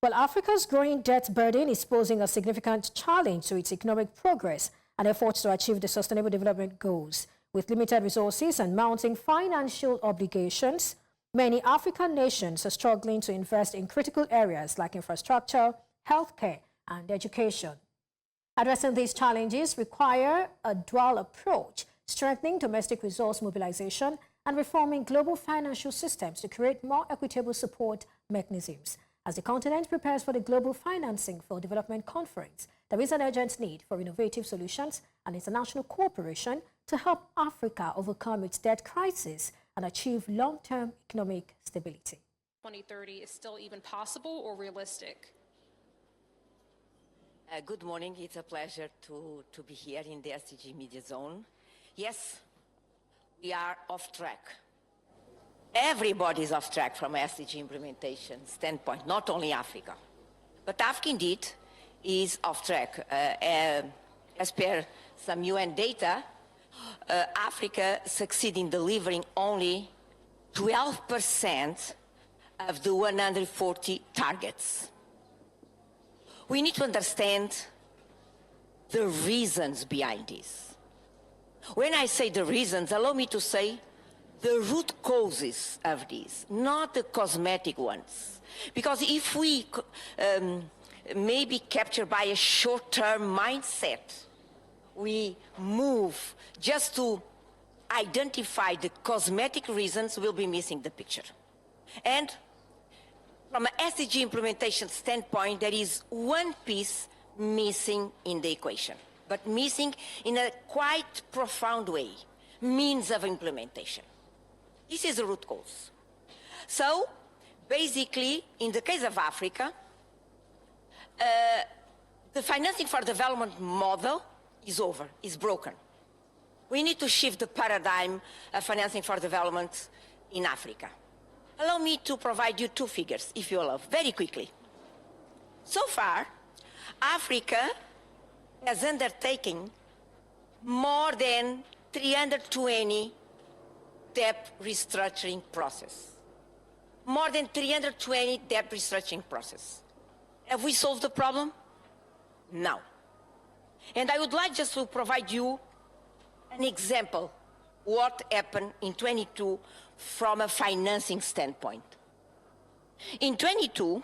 Well, Africa's growing debt burden is posing a significant challenge to its economic progress and efforts to achieve the Sustainable Development Goals. With limited resources and mounting financial obligations, many African nations are struggling to invest in critical areas like infrastructure, healthcare, and education. Addressing these challenges require a dual approach, strengthening domestic resource mobilization and reforming global financial systems to create more equitable support mechanisms. As the continent prepares for the Global Financing for Development Conference, there is an urgent need for innovative solutions and international cooperation to help Africa overcome its debt crisis and achieve long-term economic stability. 2030 is still even possible or realistic? Good morning. It's a pleasure to be here in the SDG Media Zone. Yes, we are off track. Everybody's off track from SDG implementation standpoint, not only Africa. But Africa indeed is off track. As per some UN data, Africa succeeded in delivering only 12% of the 140 targets. We need to understand the reasons behind this. When I say the reasons, allow me to say the root causes of this, not the cosmetic ones. Because if we may be captured by a short-term mindset, we move just to identify the cosmetic reasons, we'll be missing the picture. And from an SDG implementation standpoint, there is one piece missing in the equation, but missing in a quite profound way, means of implementation. This is the root cause. So, basically, in the case of Africa, the financing for development model is over, is broken. We need to shift the paradigm of financing for development in Africa. Allow me to provide you two figures, if you allow, very quickly. So far, Africa has undertaken more than 320 debt restructuring process. More than 320 debt restructuring process. Have we solved the problem? No. And I would like just to provide you an example what happened in 22 from a financing standpoint. In 22,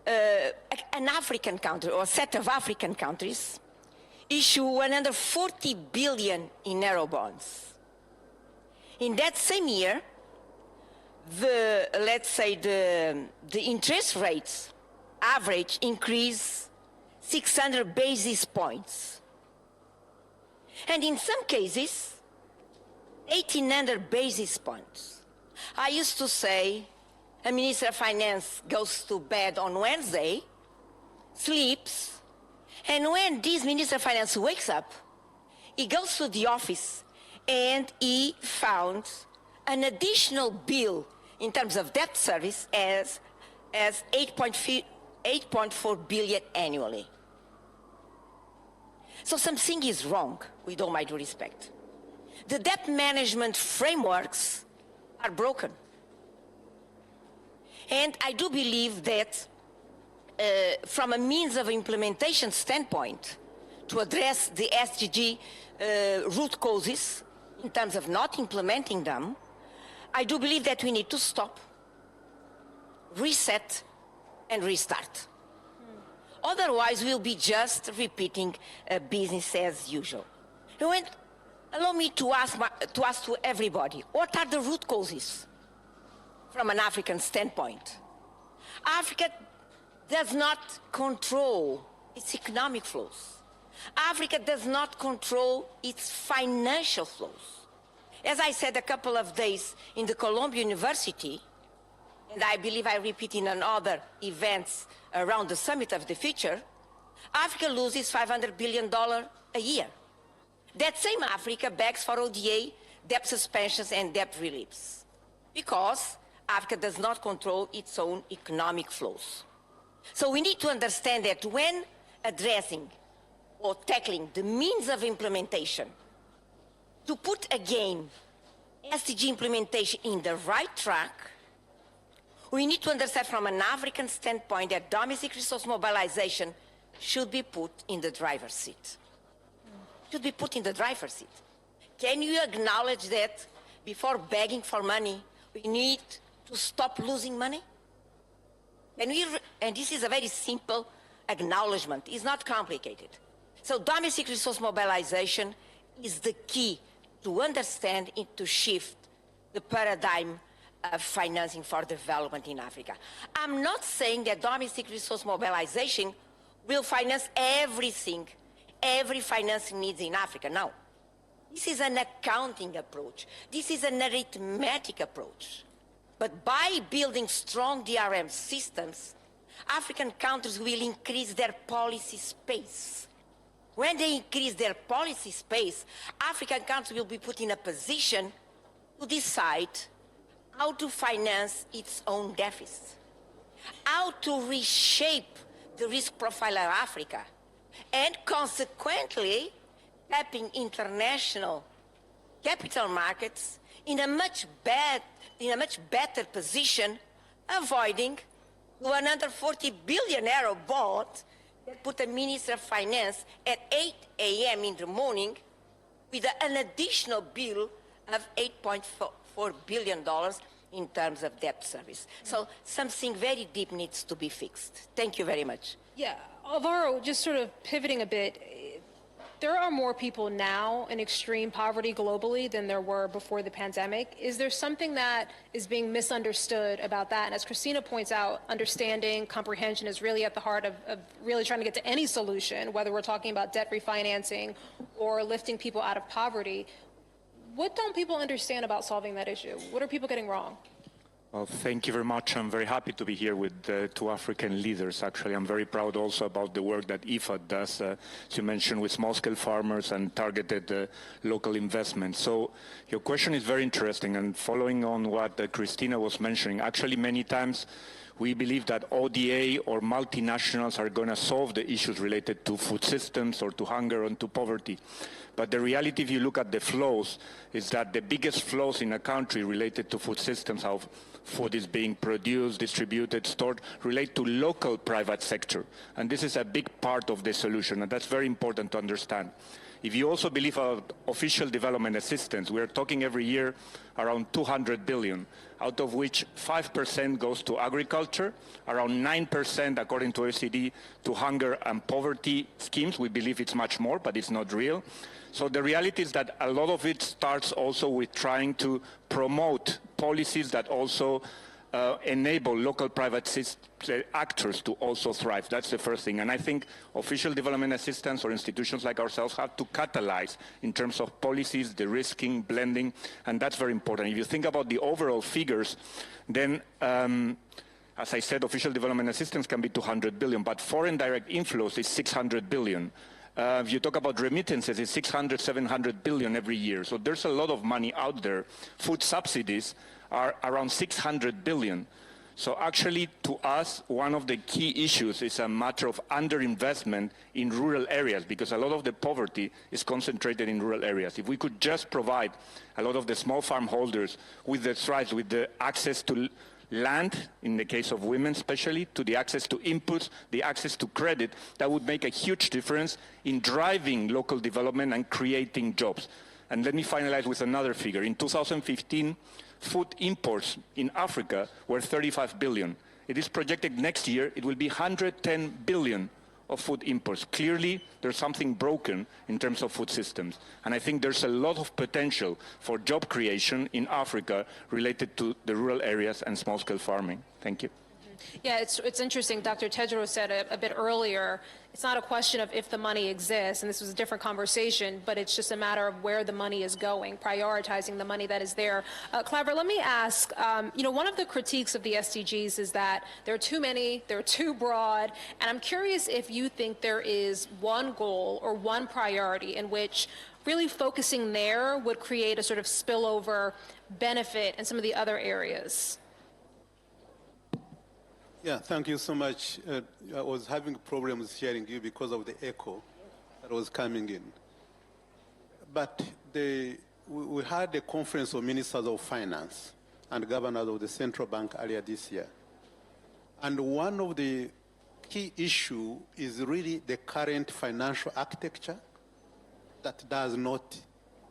an African country, or a set of African countries, issue 140 billion in Eurobonds. In that same year, let's say the interest rates average increase 600 basis points. And in some cases, 1,800 basis points. I used to say, a Minister of Finance goes to bed on Wednesday, sleeps, and when this Minister of Finance wakes up, he goes to the office and he found an additional bill in terms of debt service as 8.4 billion annually. So something is wrong, with all my due respect. The debt management frameworks are broken. And I do believe that from a means of implementation standpoint, to address the SDG root causes, in terms of not implementing them, I do believe that we need to stop, reset, and restart. Otherwise, we'll be just repeating business as usual. And allow me to ask to everybody, what are the root causes from an African standpoint? Africa does not control its economic flows. Africa does not control its financial flows. As I said a couple of days in the Columbia University, and I believe I repeat in other events around the Summit of the Future, Africa loses $500 billion a year. That same Africa begs for ODA, debt suspensions, and debt reliefs, because Africa does not control its own economic flows. So we need to understand that when addressing or tackling the means of implementation, to put again SDG implementation in the right track, We need to understand from an African standpoint that domestic resource mobilization should be put in the driver's seat. Should be put in the driver's seat. Can you acknowledge that before begging for money, we need to stop losing money? And this is a very simple acknowledgement. It's not complicated. So domestic resource mobilization is the key to understand and to shift the paradigm of financing for development in Africa. I'm not saying that domestic resource mobilization will finance everything, every financing needs in Africa. No. This is an accounting approach. This is an arithmetic approach. But by building strong DRM systems, African countries will increase their policy space. When they increase their policy space, African countries will be put in a position to decide how to finance its own deficits, how to reshape the risk profile of Africa, and consequently tapping international capital markets in a much better position, avoiding the 140 billion euro bond that put the Minister of Finance at 8 a.m. in the morning with an additional bill of $8.4 billion in terms of debt service. So something very deep needs to be fixed. Thank you very much. Yeah, Alvaro, just sort of pivoting a bit, there are more people now in extreme poverty globally than there were before the pandemic. Is there something that is being misunderstood about that? And as Christina points out, understanding, comprehension is really at the heart of really trying to get to any solution, whether we're talking about debt refinancing or lifting people out of poverty. What don't people understand about solving that issue? What are people getting wrong? Well, thank you very much. I'm very happy to be here with two African leaders, actually. I'm very proud also about the work that IFAD does, as you mentioned, with small-scale farmers and targeted local investment. So your question is very interesting, and following on what Christina was mentioning, actually many times we believe that ODA or multinationals are going to solve the issues related to food systems or to hunger and to poverty. But the reality, if you look at the flows, is that the biggest flows in a country related to food systems, how food is being produced, distributed, stored, relate to local private sector. And this is a big part of the solution, and that's very important to understand. If you also believe about official development assistance, we are talking every year around 200 billion, out of which 5% goes to agriculture, around 9% according to OECD to hunger and poverty schemes. We believe it's much more, but it's not real. So the reality is that a lot of it starts also with trying to promote policies that also enable local private actors to also thrive. That's the first thing. And I think official development assistance or institutions like ourselves have to catalyze in terms of policies, the risking, blending, and that's very important. If you think about the overall figures, then as I said, official development assistance can be 200 billion, but foreign direct inflows is 600 billion. If you talk about remittances, it's 600, 700 billion every year. So there's a lot of money out there. Food subsidies are around 600 billion. So actually, to us, one of the key issues is a matter of underinvestment in rural areas, because a lot of the poverty is concentrated in rural areas. If we could just provide a lot of the small farm holders with the thrives, with the access to land, in the case of women especially, to the access to inputs, the access to credit, that would make a huge difference in driving local development and creating jobs. And let me finalize with another figure. In 2015, food imports in Africa were 35 billion. It is projected next year it will be 110 billion of food imports. Clearly, there's something broken in terms of food systems. And I think there's a lot of potential for job creation in Africa related to the rural areas and small-scale farming. Thank you. Yeah, it's interesting. Dr. Tedros said a bit earlier, it's not a question of if the money exists, and this was a different conversation, but it's just a matter of where the money is going, prioritizing the money that is there. Claver, let me ask, one of the critiques of the SDGs is that there are too many, they're too broad, and I'm curious if you think there is one goal or one priority in which really focusing there would create a sort of spillover benefit in some of the other areas. Yeah, thank you so much. I was having problems hearing you because of the echo that was coming in. But we had a conference of ministers of finance and governors of the central bank earlier this year. And one of the key issue is really the current financial architecture that does not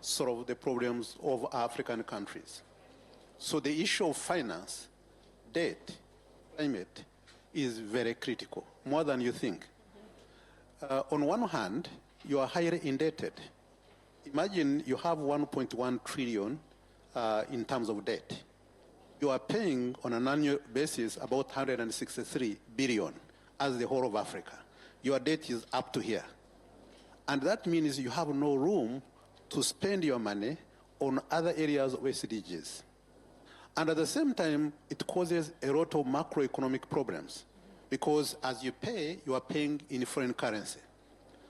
solve the problems of African countries. So the issue of finance, debt, climate is very critical, more than you think. On one hand, you are highly indebted. Imagine you have 1.1 trillion in terms of debt. You are paying on an annual basis about 163 billion as the whole of Africa. Your debt is up to here. And that means you have no room to spend your money on other areas of SDGs. And at the same time, it causes a lot of macroeconomic problems because as you pay, you are paying in foreign currency.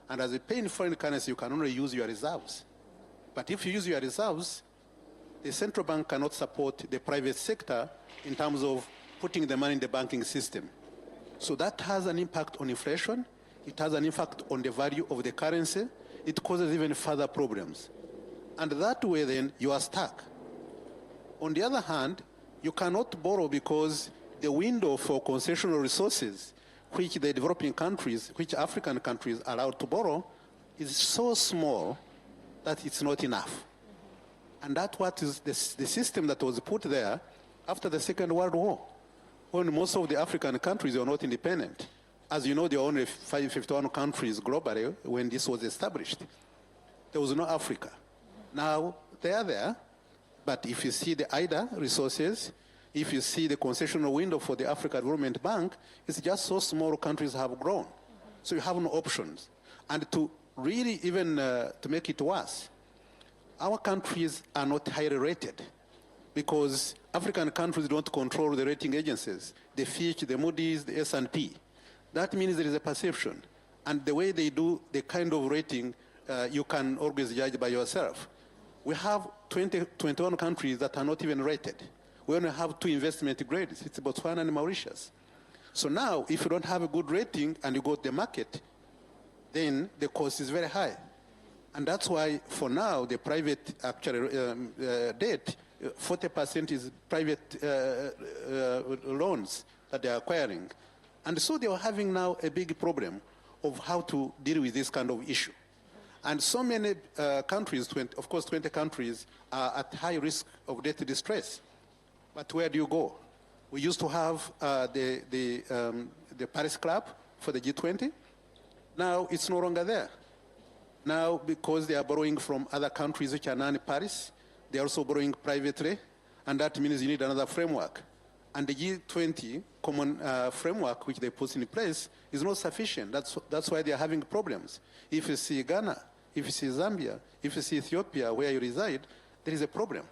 And as you pay in foreign currency, you can only use your reserves. But if you use your reserves, the central bank cannot support the private sector in terms of putting the money in the banking system. So that has an impact on inflation. It has an impact on the value of the currency. It causes even further problems. And that way, then, you are stuck. On the other hand, you cannot borrow because the window for concessional resources, which the developing countries, which African countries are allowed to borrow, is so small that it's not enough. And that's what is the system that was put there after the Second World War, when most of the African countries were not independent. As you know, there were only 51 countries globally when this was established. There was no Africa. Now, they are there, but if you see the IDA resources, if you see the concessional window for the Africa Development Bank, it's just so small countries have grown. So you have no options. And to really even to make it worse, our countries are not highly rated because African countries don't control the rating agencies, the Fitch, the Moody's, the S&P. That means there is a perception. And the way they do the kind of rating, you can always judge by yourself. We have 21 countries that are not even rated. We only have 2 investment grades. It's Botswana and Mauritius. So now, if you don't have a good rating and you go to the market, then the cost is very high. And that's why, for now, the private actually debt, 40% is private loans that they are acquiring. And so they are having now a big problem of how to deal with this kind of issue. And so many countries, of course 20 countries, are at high risk of debt distress. But where do you go? We used to have the Paris Club for the G20. Now it's no longer there. Now, because they are borrowing from other countries which are non-Paris, they are also borrowing privately, and that means you need another framework. And the G20 common framework which they put in place is not sufficient. That's why they are having problems. If you see Ghana, if you see Zambia, if you see Ethiopia, where you reside, there is a problem.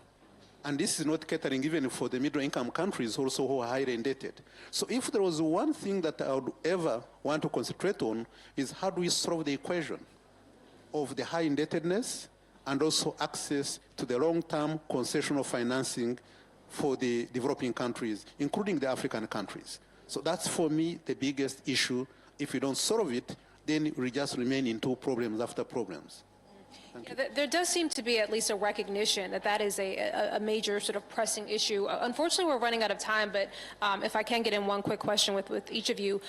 And this is not catering even for the middle-income countries also who are highly indebted. So if there was one thing that I would ever want to concentrate on is how do we solve the equation of the high indebtedness and also access to the long-term concessional financing for the developing countries, including the African countries. So that's, for me, the biggest issue. If we don't solve it, then we just remain into problems after problems. Yeah, there does seem to be at least a recognition that that is a major sort of pressing issue. Unfortunately, we're running out of time, but if I can get in one quick question with each of you.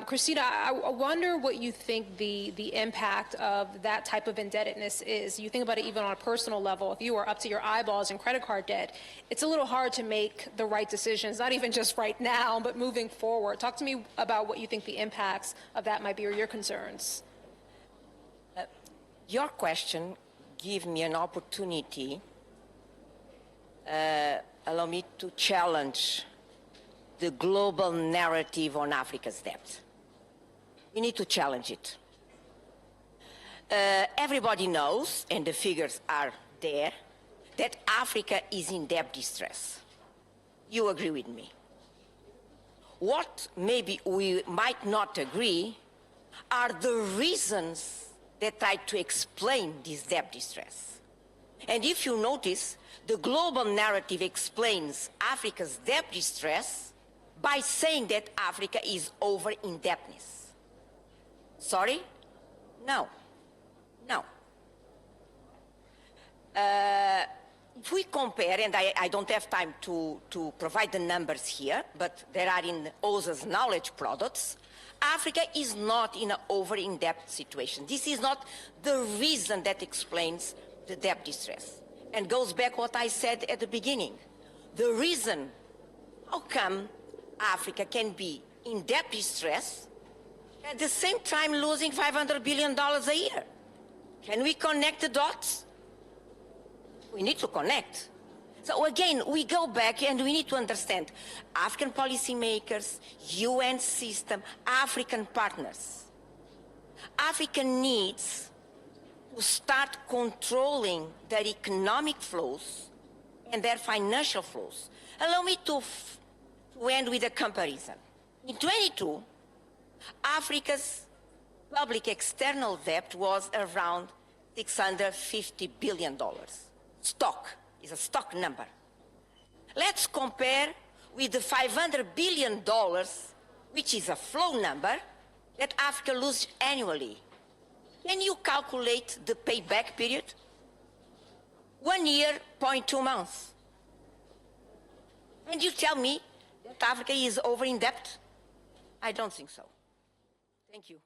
Christina, I wonder what you think the impact of that type of indebtedness is. You think about it even on a personal level. If you are up to your eyeballs in credit card debt, it's a little hard to make the right decisions, not even just right now, but moving forward. Talk to me about what you think the impacts of that might be or your concerns. Your question gives me an opportunity, allow me to challenge the global narrative on Africa's debt. We need to challenge it. Everybody knows, and the figures are there, that Africa is in debt distress. You agree with me. What maybe we might not agree are the reasons that try to explain this debt distress. And if you notice, the global narrative explains Africa's debt distress by saying that Africa is over indebtedness. Sorry? No. No. if we compare, and I don't have time to provide the numbers here, but there are in OSA's knowledge products, Africa is not in an over-in-debt situation. This is not the reason that explains the debt distress. And goes back what I said at the beginning. The reason, how come Africa can be in debt distress at the same time losing $500 billion a year? Can we connect the dots? We need to connect. So again, we go back and we need to understand African policymakers, UN system, African partners. Africa needs to start controlling their economic flows and their financial flows. Allow me to end with a comparison. In 22, Africa's public external debt was around $650 billion. Stock is a stock number. Let's compare with the $500 billion, which is a flow number, that Africa loses annually. Can you calculate the payback period? 1 year, 0.2 months. And you tell me that Africa is over in debt? I don't think so. Thank you.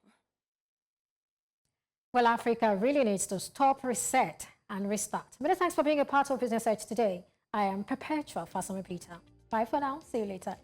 Well, Africa really needs to stop, reset, and restart. Many thanks for being a part of Business Edge today. I am Perpetua Fasama Peter. Bye for now. See you later.